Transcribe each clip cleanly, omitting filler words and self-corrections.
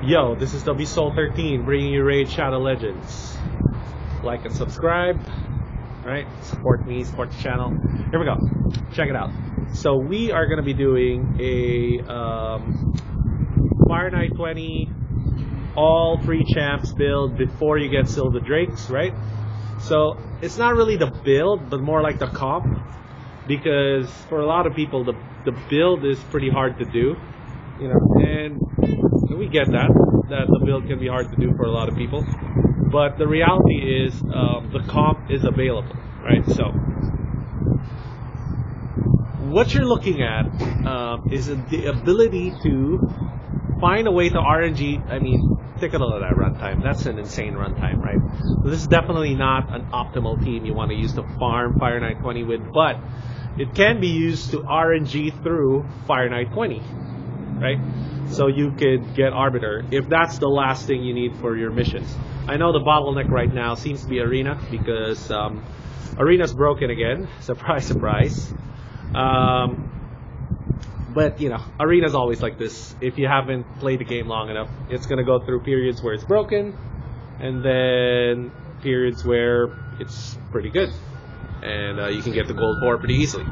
Yo, this is WSoul13 bringing you Raid Shadow Legends. Like and subscribe. Alright, support me, support the channel. Here we go. Check it out. So we are going to be doing a Fire Knight 20 all 3 champs build before you get Silver Drakes, right? So it's not really the build, but more like the comp, because for a lot of people the build is pretty hard to do, you know, and we get that the build can be hard to do for a lot of people, but the reality is the comp is available, right? So what you're looking at is the ability to find a way to RNG. I mean, take a look at that runtime. That's an insane runtime, right? So this is definitely not an optimal team you want to use to farm Fire Knight 20 with, but it can be used to RNG through Fire Knight 20, right? So you could get Arbiter if that's the last thing you need for your missions. I know the bottleneck right now seems to be Arena, because Arena's broken again. Surprise, surprise. But you know, Arena's always like this. If you haven't played the game long enough, it's gonna go through periods where it's broken, and then periods where it's pretty good, and you can get the gold 4 pretty easily.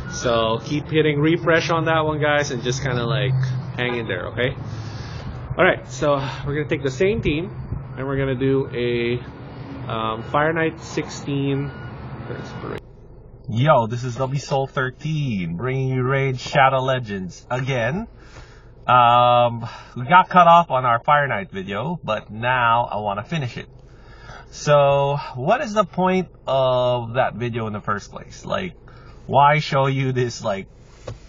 So keep hitting refresh on that one, guys, and just kind of like hang in there, okay? Alright, so we're going to take the same team, and we're going to do a Fire Knight 16. Yo, this is WSoul13, bringing you Raid Shadow Legends again. We got cut off on our Fire Knight video, but now I want to finish it. So, what is the point of that video in the first place? Like, why show you this like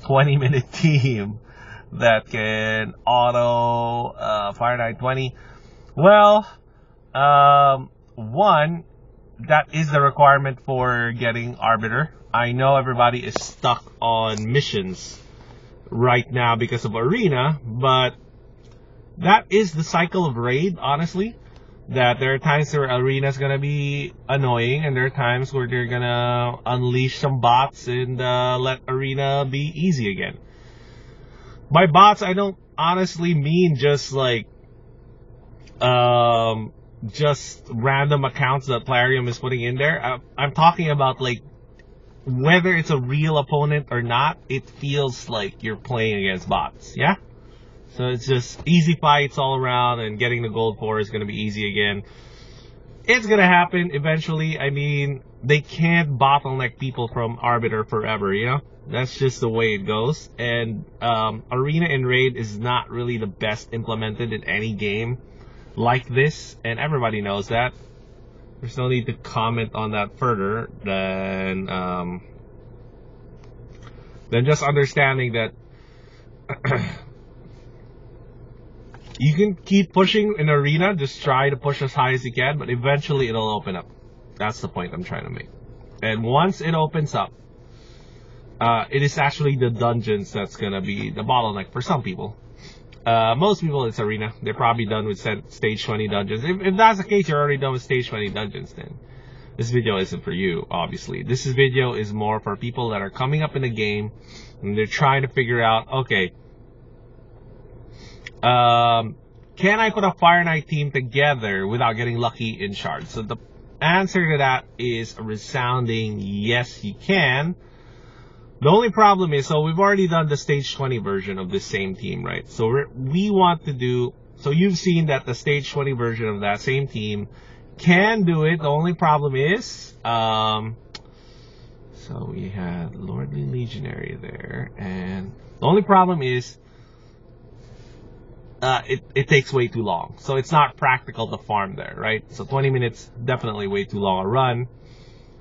20-minute team that can auto Fire Knight 20? Well, one, that is the requirement for getting Arbiter. I know everybody is stuck on missions right now because of Arena, but that is the cycle of Raid, honestly. That there are times where Arena is gonna be annoying, and there are times where they're gonna unleash some bots and let Arena be easy again. By bots, I don't honestly mean just like just random accounts that Plarium is putting in there. I'm talking about like whether it's a real opponent or not, it feels like you're playing against bots, yeah? So it's just easy fights all around, and getting the gold 4 is going to be easy again. It's going to happen eventually. I mean, they can't bottleneck people from Arbiter forever, you know? That's just the way it goes. And Arena and Raid is not really the best implemented in any game like this, and everybody knows that. There's no need to comment on that further than just understanding that you can keep pushing in Arena, just try to push as high as you can, but eventually it'll open up. That's the point I'm trying to make. And once it opens up, it is actually the dungeons that's gonna be the bottleneck for some people. Most people, it's Arena. They're probably done with stage 20 dungeons. If that's the case, you're already done with stage 20 dungeons, then this video isn't for you, obviously. This video is more for people that are coming up in the game, and they're trying to figure out, okay, can I put a Fire Knight team together without getting lucky in shards? So the answer to that is a resounding yes, you can. The only problem is, so we've already done the stage 20 version of this same team, right? So we want to do, so you've seen that the stage 20 version of that same team can do it. The only problem is, so we had Lordly Legionary there, and the only problem is, it takes way too long. So it's not practical to farm there, right? So 20 minutes, definitely way too long a run.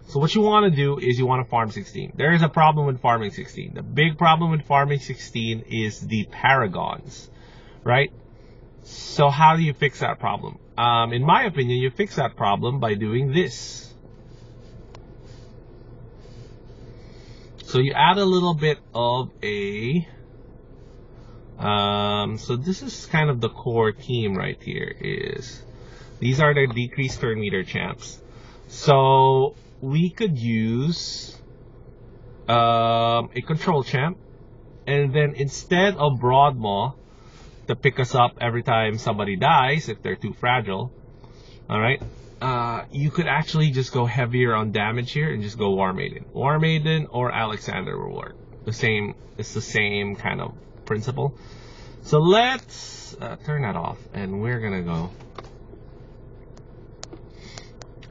So what you want to do is you want to farm 16. There is a problem with farming 16. The big problem with farming 16 is the Paragons, right? So how do you fix that problem? In my opinion, you fix that problem by doing this. So you add a little bit of a... so this is kind of the core team right here. These are the decreased turn meter champs. So we could use a control champ, and then instead of Broadmaw, to pick us up every time somebody dies if they're too fragile. Alright? You could actually just go heavier on damage here and just go War Maiden. War Maiden or Alexander will work. It's the same kind of principle. So let's turn that off, and we're gonna go.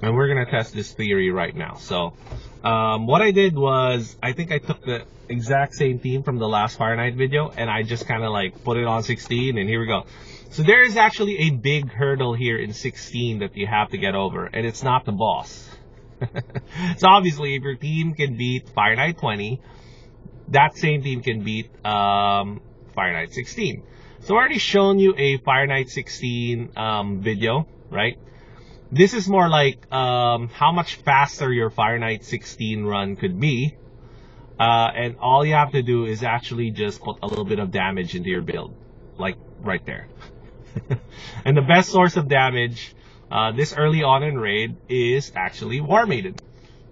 And we're gonna test this theory right now. So, what I did was, I think I took the exact same theme from the last Fire Knight video, and I just kind of like put it on 16, and here we go. So there is actually a big hurdle here in 16 that you have to get over, and it's not the boss. So obviously, if your team can beat Fire Knight 20, that same team can beat Fire Knight 16. So I already shown you a Fire Knight 16 video, right? This is more like how much faster your Fire Knight 16 run could be. And all you have to do is actually just put a little bit of damage into your build. Like right there. And the best source of damage this early on in raid is actually War Maiden.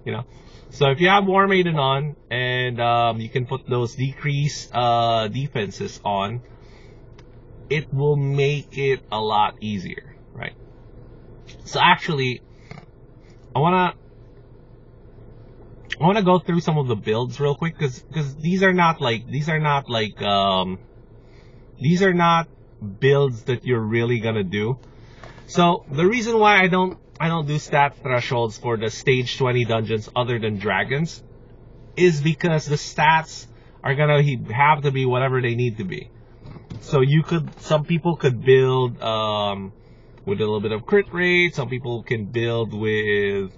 You know? So if you have War Maiden on and you can put those decreased defenses on, it will make it a lot easier, right? So actually, I wanna go through some of the builds real quick because these are not builds that you're really gonna do. So the reason why I don't do stat thresholds for the stage 20 dungeons other than dragons is because the stats are gonna have to be whatever they need to be. So some people could build with a little bit of crit rate. Some people can build with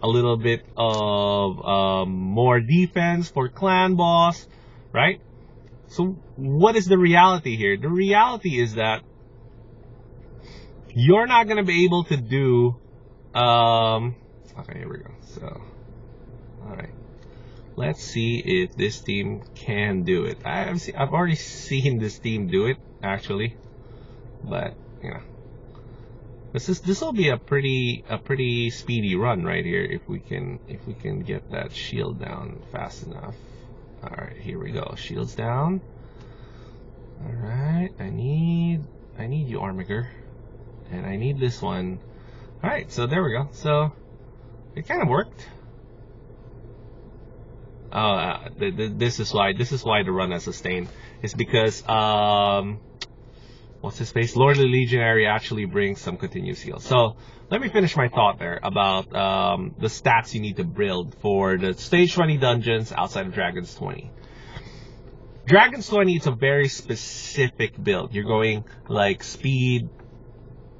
a little bit of more defense for clan boss, right? So what is the reality here? The reality is that you're not going to be able to do okay, here we go. So alright, let's see if this team can do it. I've already seen this team do it actually, but you know, this will be a pretty speedy run right here if we can get that shield down fast enough. Alright, here we go. Shields down. Alright, I need you, Armiger. And I need this one. Alright, so there we go. So it kind of worked. This is why the run has sustained. It's because what's his face? Lord of the Legionary actually brings some continuous heal. So let me finish my thought there about the stats you need to build for the stage 20 dungeons outside of Dragons 20. Dragons 20 is a very specific build. You're going like speed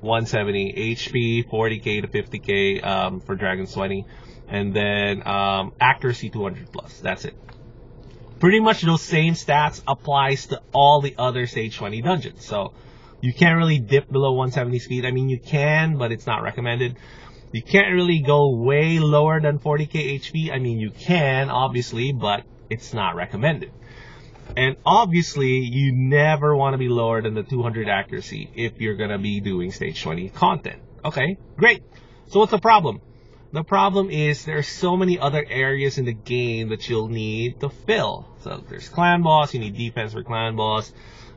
170, HP 40k to 50k for Dragons 20, and then accuracy 200 plus. That's it. Pretty much those same stats applies to all the other stage 20 dungeons. So you can't really dip below 170 speed. I mean, you can, but it's not recommended. You can't really go way lower than 40k HP. I mean, you can, obviously, but it's not recommended. And obviously, you never want to be lower than the 200 accuracy if you're going to be doing stage 20 content. Okay, great. So what's the problem? The problem is there's so many other areas in the game that you'll need to fill. So there's clan boss, you need defense for clan boss,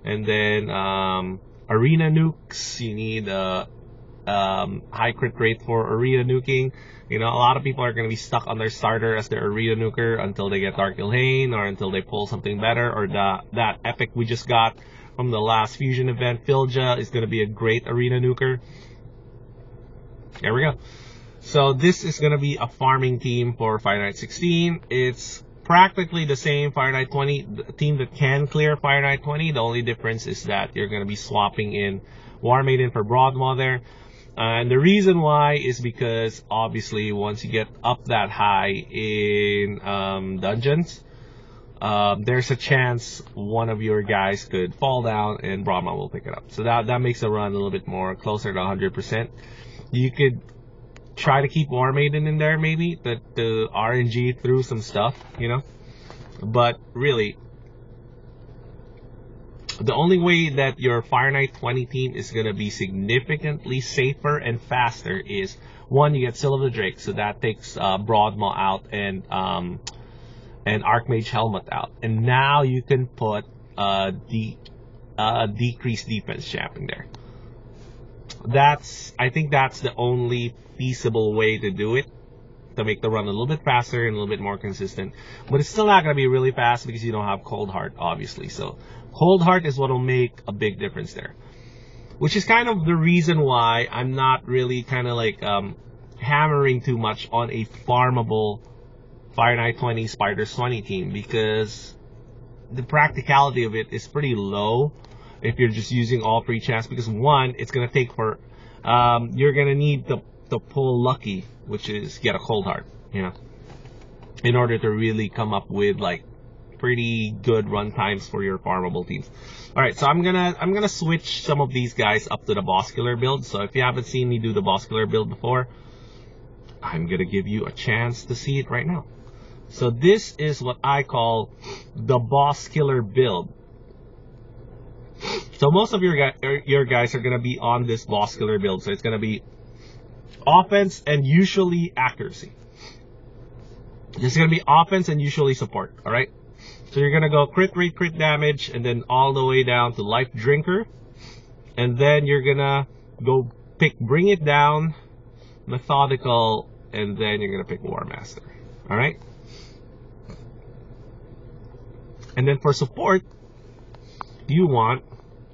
and then arena nukes, you need high crit rate for arena nuking. You know, a lot of people are going to be stuck on their starter as their arena nuker until they get Dark Ilhane or until they pull something better, or that epic we just got from the last fusion event, Filja, is going to be a great arena nuker. There we go. So this is going to be a farming team for Fire Knight 16. It's practically the same Fire Knight 20 team that can clear Fire Knight 20. The only difference is that you're going to be swapping in War Maiden for Broadmaw there. And the reason why is because obviously once you get up that high in dungeons, there's a chance one of your guys could fall down and Brahma will pick it up. So that makes the run a little bit more closer to 100%. You could try to keep War Maiden in there maybe, the RNG through some stuff, you know. But really, the only way that your Fire Knight 20 team is going to be significantly safer and faster is, one, you get Seal of the Drake, so that takes Broadmaw out and Archmage Helmet out. And now you can put the decreased defense champ in there. I think that's the only feasible way to do it, to make the run a little bit faster and a little bit more consistent. But it's still not going to be really fast because you don't have Cold Heart, obviously. So Cold Heart is what will make a big difference there. Which is kind of the reason why I'm not really kind of like hammering too much on a farmable Fire Knight 20 Spiders 20 team, because the practicality of it is pretty low if you're just using all free champs, because one, it's going to take for you're going to need to pull lucky, which is get a Cold Heart, you know, in order to really come up with like pretty good run times for your farmable teams. All right, so I'm gonna switch some of these guys up to the Boscular build. So if you haven't seen me do the Boscular build before, I'm gonna give you a chance to see it right now. So this is what I call the Boscular build. So most of your guys are gonna be on this Boscular build. So it's gonna be offense and usually accuracy. It's gonna be offense and usually support. All right. So you're gonna go crit rate, crit damage, and then all the way down to Life Drinker, and then you're gonna go pick Bring It Down, Methodical, and then you're gonna pick War Master. All right. And then for support, you want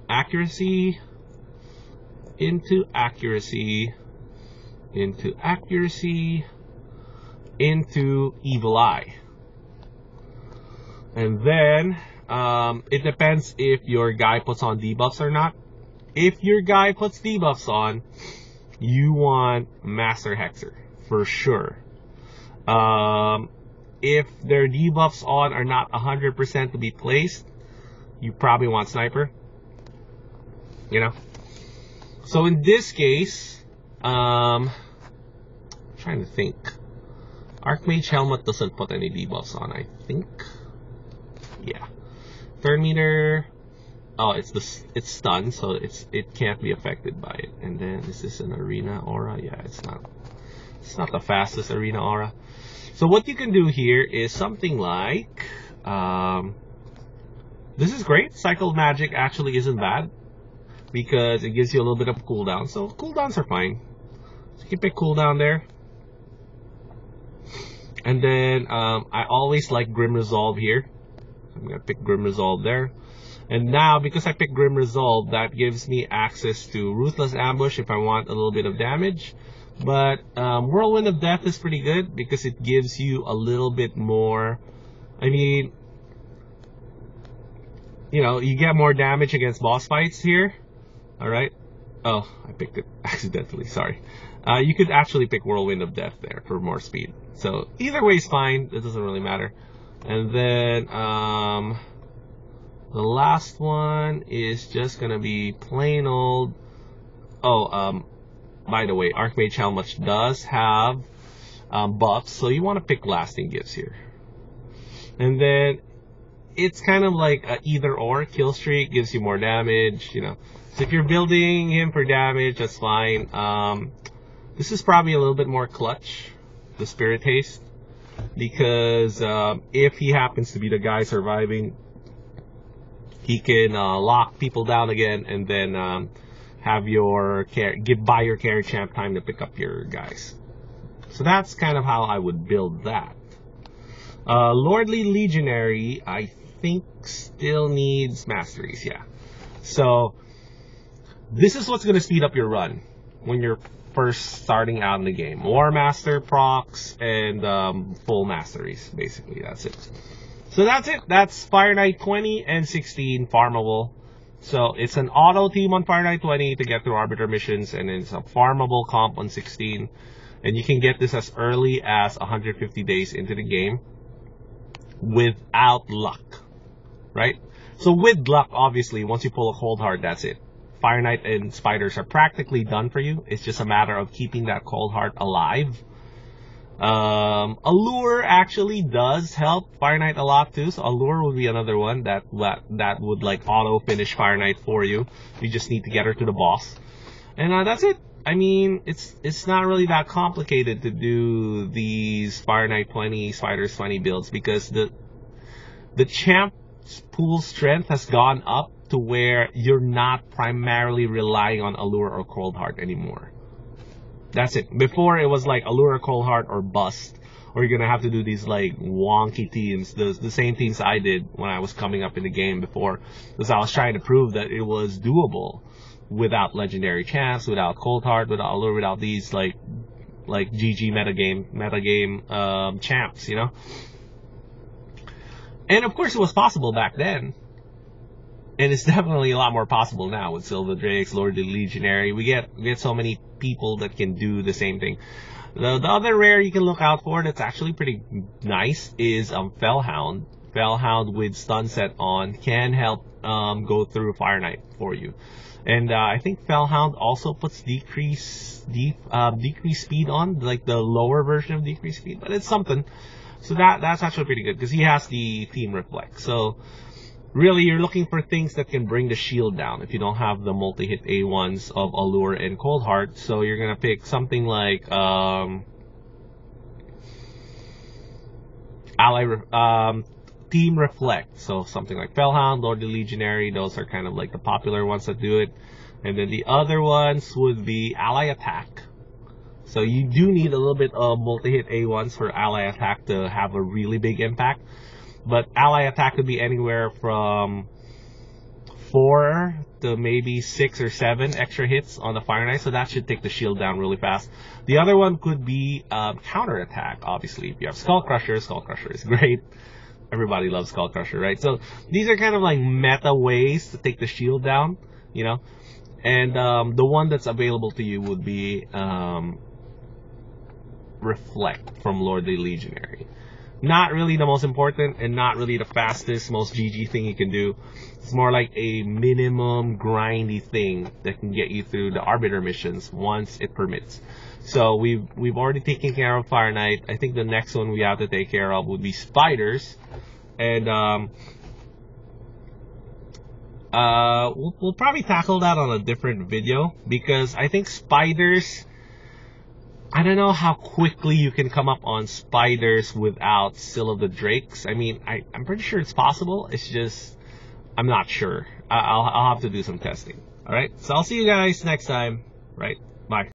accuracy into accuracy into accuracy into Evil Eye. And then it depends if your guy puts on debuffs or not. If your guy puts debuffs on, you want Master Hexer for sure. If their debuffs on are not 100% to be placed, you probably want Sniper. You know. So in this case, I'm trying to think. Archmage Helmet doesn't put any debuffs on, I think. Yeah. Turn meter. Oh, it's stunned, so it can't be affected by it. And then is this an arena aura? Yeah, it's not. It's not the fastest arena aura. So what you can do here is something like this is great. Cycle magic actually isn't bad because it gives you a little bit of cooldown. So cooldowns are fine. So you can pick cooldown there. And then I always like Grim Resolve here. I'm going to pick Grim Resolve there. And now, because I picked Grim Resolve, that gives me access to Ruthless Ambush if I want a little bit of damage. But Whirlwind of Death is pretty good because it gives you a little bit more. I mean, you know, you get more damage against boss fights here. Alright. Oh, I picked it accidentally. Sorry. You could actually pick Whirlwind of Death there for more speed. So either way is fine. It doesn't really matter. And then the last one is just gonna be plain old. Oh, by the way, Archmage Helmet does have buffs, so you want to pick Lasting Gifts here. And then it's kind of like a either or. Kill Streak gives you more damage, you know. So if you're building him for damage, that's fine. This is probably a little bit more clutch, the Spirit Haste, because if he happens to be the guy surviving, he can lock people down again, and then have your buy your carry champ time to pick up your guys. So that's kind of how I would build that. Lordly Legionary, I think, still needs masteries, yeah. So this is what's going to speed up your run when you're first starting out in the game. War Master procs and full masteries, basically. That's it. So that's it. That's Fire Knight 20 and 16 farmable. So it's an auto team on Fire Knight 20 to get through Arbiter missions, and it's a farmable comp on 16. And you can get this as early as 150 days into the game without luck, right? So with luck, obviously, once you pull a Cold Heart, that's it. Fire Knight and Spiders are practically done for you. It's just a matter of keeping that Cold Heart alive. Allure actually does help Fire Knight a lot too. So Allure would be another one that would like auto finish Fire Knight for you. You just need to get her to the boss, and that's it. I mean, it's not really that complicated to do these Fire Knight 20 Spiders 20 builds, because the champ pool strength has gone up to where you're not primarily relying on Allure or Cold Heart anymore. That's it. Before, it was like Allure, Cold Heart, or bust. Or you're gonna have to do these like wonky teams, the same things I did when I was coming up in the game before, because I was trying to prove that it was doable without legendary champs, without Cold Heart, without Allure, without these like GG metagame champs, you know. And of course, it was possible back then, and it's definitely a lot more possible now with Silver Drakes, Lord the Legionary. We get so many people that can do the same thing. The other rare you can look out for that's actually pretty nice is Fellhound. Fellhound with stun set on can help go through Fire Knight for you. And I think Fellhound also puts decrease speed on, like the lower version of decrease speed, but it's something. So that's actually pretty good because he has the Team Reflect. So really, you're looking for things that can bring the shield down if you don't have the multi-hit A1s of Allure and Cold Heart. So you're gonna pick something like Team Reflect. So something like Fellhound, Lord the Legionary. Those are kind of like the popular ones that do it. And then the other ones would be Ally Attack. So you do need a little bit of multi-hit A1s for Ally Attack to have a really big impact. But Ally Attack could be anywhere from 4 to maybe 6 or 7 extra hits on the Fire Knight, so that should take the shield down really fast. The other one could be Counter Attack, obviously. If you have Skull Crusher is great. Everybody loves Skull Crusher, right? So these are kind of like meta ways to take the shield down, you know. And the one that's available to you would be Reflect from Lord the Legionary. Not really the most important and not really the fastest, most GG thing you can do. It's more like a minimum grindy thing that can get you through the Arbiter missions once it permits. So we've already taken care of Fire Knight. I think the next one we have to take care of would be Spiders. And we'll probably tackle that on a different video, because I think Spiders, I don't know how quickly you can come up on Spiders without Seal of the Drakes. I mean, I'm pretty sure it's possible. It's just, I'm not sure. I'll have to do some testing. Alright, so I'll see you guys next time. Right, bye.